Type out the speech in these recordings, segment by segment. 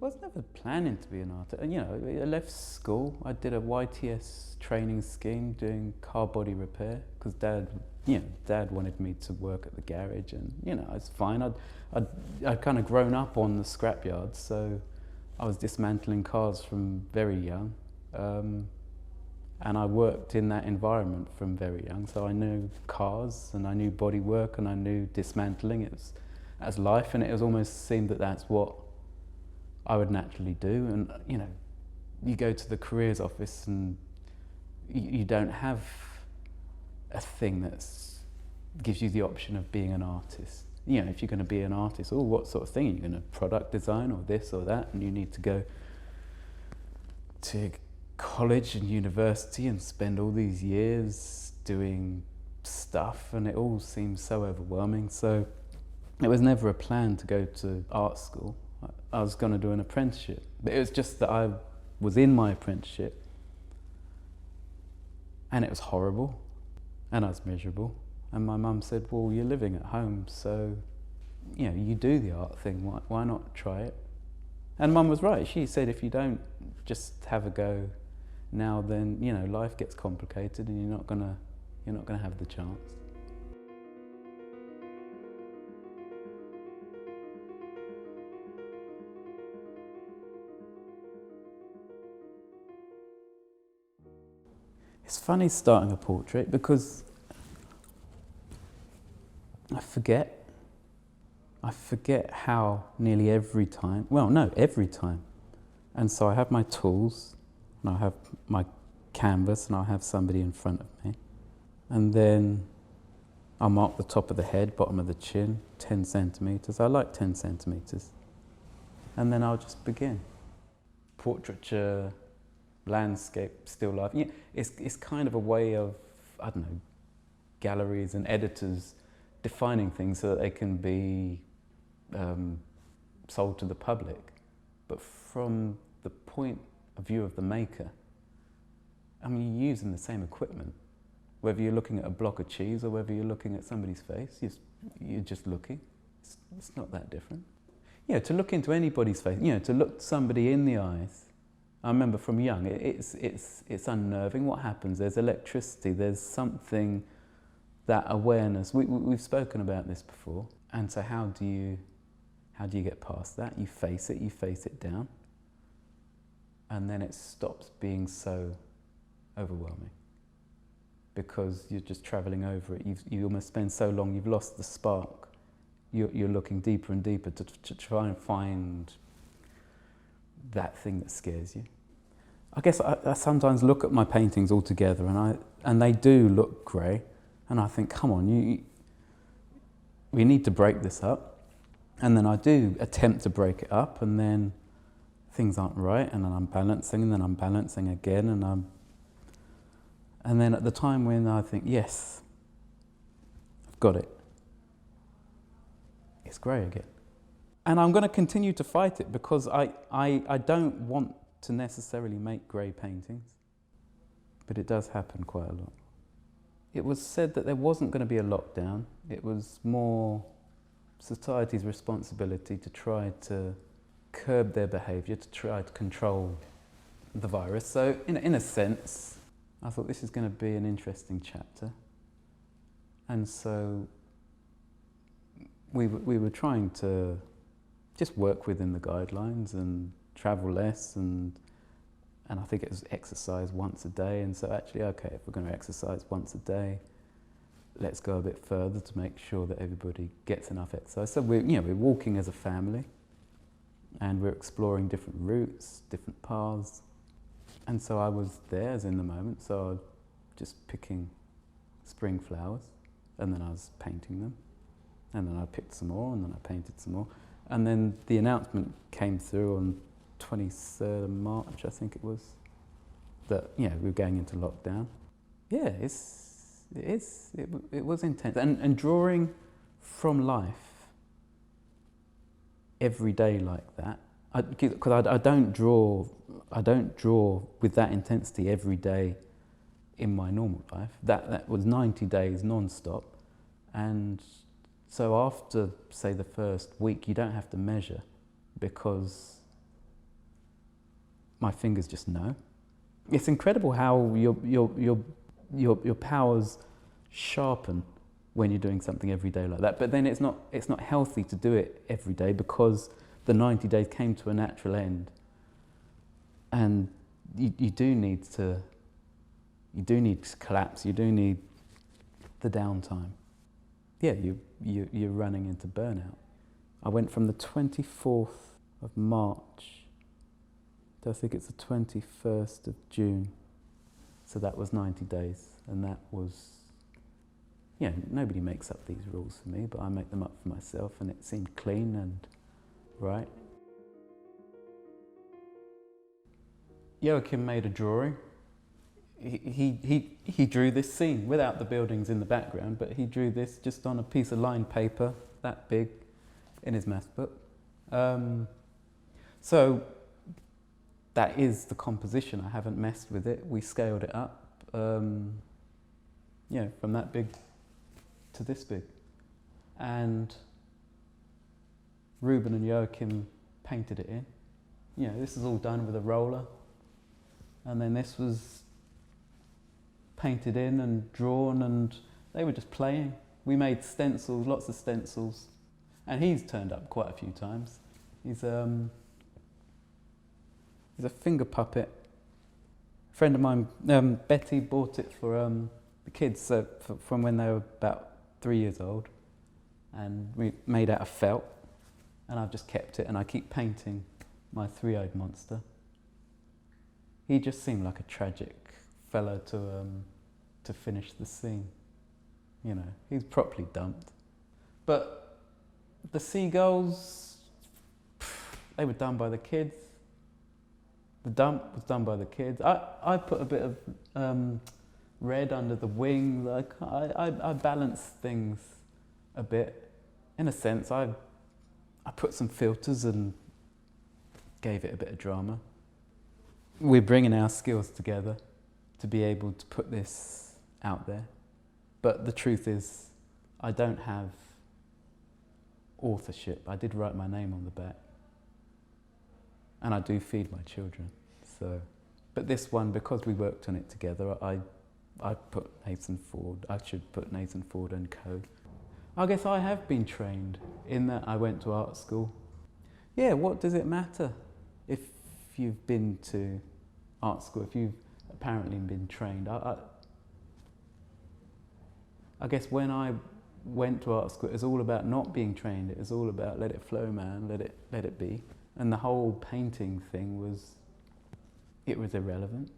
was never planning to be an artist. And, you know, I left school. I did a YTS training scheme doing car body repair because Dad wanted me to work at the garage, and you know, it's fine. I'd kind of grown up on the scrapyard, so I was dismantling cars from very young, and I worked in that environment from very young. So I knew cars, and I knew body work, and I knew dismantling. That's life, and it was almost seemed that that's what I would naturally do. And you know, you go to the careers office and you don't have a thing that gives you the option of being an artist. You know, if you're going to be an artist, what sort of thing? Are you going to product design or this or that? And you need to go to college and university and spend all these years doing stuff, and it all seems so overwhelming. So it was never a plan to go to art school. I was going to do an apprenticeship, but it was just that I was in my apprenticeship and it was horrible and I was miserable, and my mum said, well, you're living at home, so you know, you do the art thing, why not try it? And Mum was right. She said, if you don't just have a go now, then you know, life gets complicated and you're not gonna have the chance. It's funny starting a portrait because I forget how nearly every time, every time. And so I have my tools, and I have my canvas, and I have somebody in front of me. And then I'll mark the top of the head, bottom of the chin, 10 centimetres. I like 10 centimetres. And then I'll just begin. Portraiture, landscape, still life. Yeah, it's kind of a way of, I don't know, galleries and editors defining things so that they can be sold to the public. But from the point of view of the maker, I mean, you're using the same equipment. Whether you're looking at a block of cheese or whether you're looking at somebody's face, you're just looking. It's not that different. You know, to look into anybody's face, you know, to look somebody in the eyes. I remember from young, it's unnerving. What happens? There's electricity. There's something, that awareness. We've spoken about this before. And so how do you get past that? You face it down, and then it stops being so overwhelming because you're just traveling over it. You almost spend so long, you've lost the spark. You're looking deeper and deeper to try and find that thing that scares you. I guess I sometimes look at my paintings all together, and they do look grey, and I think, come on, we need to break this up. And then I do attempt to break it up, and then things aren't right, and then I'm balancing, and then I'm balancing again, and then at the time when I think, yes, I've got it, it's grey again. And I'm going to continue to fight it because I don't want to necessarily make grey paintings, but it does happen quite a lot. It was said that there wasn't going to be a lockdown. It was more society's responsibility to try to curb their behaviour, to try to control the virus. So in a sense, I thought this is going to be an interesting chapter. And so we were trying to just work within the guidelines and travel less, and I think it was exercise once a day. And so actually, okay, if we're going to exercise once a day, let's go a bit further to make sure that everybody gets enough exercise. So we're walking as a family, and we're exploring different routes, different paths. And so I was there as in the moment, so I was just picking spring flowers, and then I was painting them, and then I picked some more, and then I painted some more. And then the announcement came through on 23rd of March, I think it was, that we were going into lockdown. Yeah, it was intense. And drawing from life every day like that, because I don't draw with that intensity every day in my normal life. That was 90 days non-stop. And so after, say, the first week, you don't have to measure because my fingers just know. It's incredible how your powers sharpen when you're doing something every day like that. But then it's not healthy to do it every day, because the 90 days came to a natural end, and you do need to collapse. You do need the downtime. Yeah, you're running into burnout. I went from the 24th of March to, I think it's the 21st of June. So that was 90 days, and that was, yeah, nobody makes up these rules for me, but I make them up for myself, and it seemed clean and right. JOACHIM made a drawing. He drew this scene without the buildings in the background, but he drew this just on a piece of lined paper that big in his math book. So that is the composition. I haven't messed with it. We scaled it up, yeah, from that big to this big. And Ruben and JOACHIM painted it in. You know, this is all done with a roller. And then this was painted in and drawn, and they were just playing. We made stencils, lots of stencils. And he's turned up quite a few times. He's a finger puppet. A friend of mine, Betty, bought it for the kids, so from when they were about 3 years old. And we made out of felt. And I've just kept it, and I keep painting my three-eyed monster. He just seemed like a tragic fellow to finish the scene. You know, he's properly dumped. But the seagulls, they were done by the kids. The dump was done by the kids. I put a bit of red under the wing. Like I balanced things a bit. In a sense, I put some filters and gave it a bit of drama. We're bringing our skills together to be able to put this out there. But the truth is, I don't have authorship. I did write my name on the back. And I do feed my children. So, but this one, because we worked on it together, I put Nathan Ford. I should put Nathan Ford and Co. I guess I have been trained in that I went to art school. Yeah, what does it matter if you've been to art school, if you've apparently been trained? I guess when I went to art school, it was all about not being trained. It was all about let it flow, man, let it be. And the whole painting thing was irrelevant.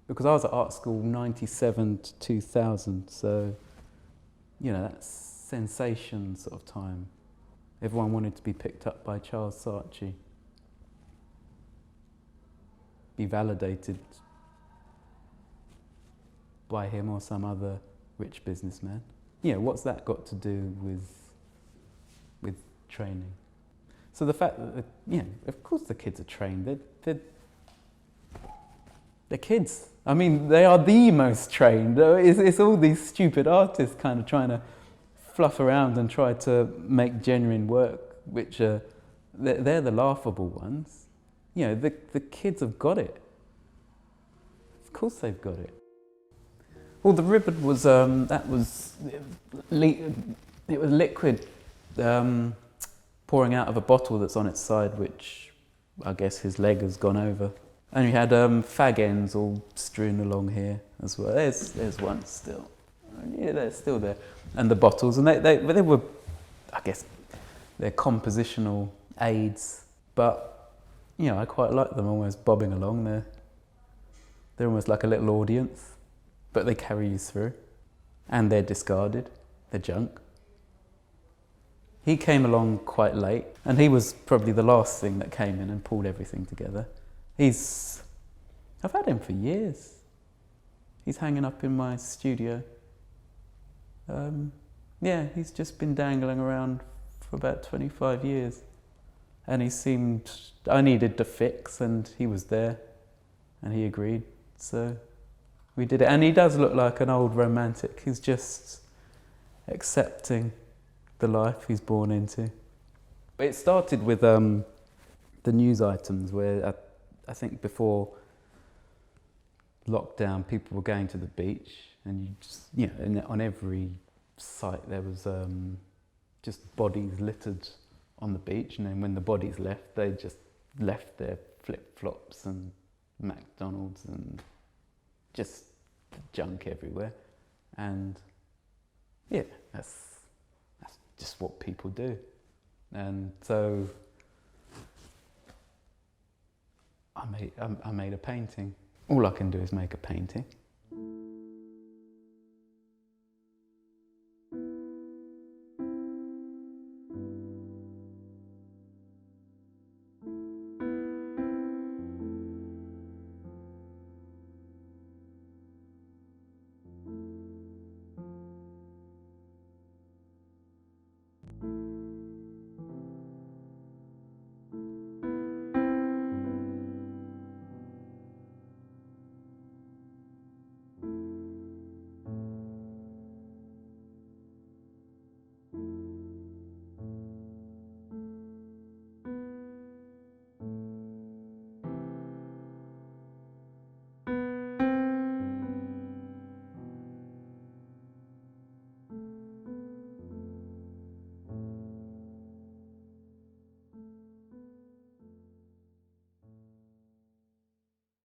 Because I was at art school 97 to 2000, so, you know, that's sensation sort of time. Everyone wanted to be picked up by Charles Saatchi, be validated by him or some other rich businessman. You know, what's that got to do with training? So the fact that, you know, of course the kids are trained. They're kids. I mean, they are the most trained. It's all these stupid artists kind of trying to fluff around and try to make genuine work, which are, they're the laughable ones. You know, the kids have got it. Of course they've got it. Well, the ribbon was, it was liquid pouring out of a bottle that's on its side, which I guess his leg has gone over. And we had fag ends all strewn along here as well. There's one still. Yeah, they're still there. And the bottles, and they were, I guess, they're compositional aids. But, you know, I quite like them almost bobbing along there. They're almost like a little audience, but they carry you through. And they're discarded. They're junk. He came along quite late, and he was probably the last thing that came in and pulled everything together. I've had him for years. He's hanging up in my studio. Yeah, he's just been dangling around for about 25 years. And I needed to fix, and he was there, and he agreed. So we did it. And he does look like an old romantic. He's just accepting the life he's born into. But it started with the news items where I think before lockdown, people were going to the beach, and you just, and on every site there was just bodies littered on the beach, and then when the bodies left, they just left their flip-flops and McDonald's and just junk everywhere. And yeah, that's just what people do. And so I made a painting. All I can do is make a painting.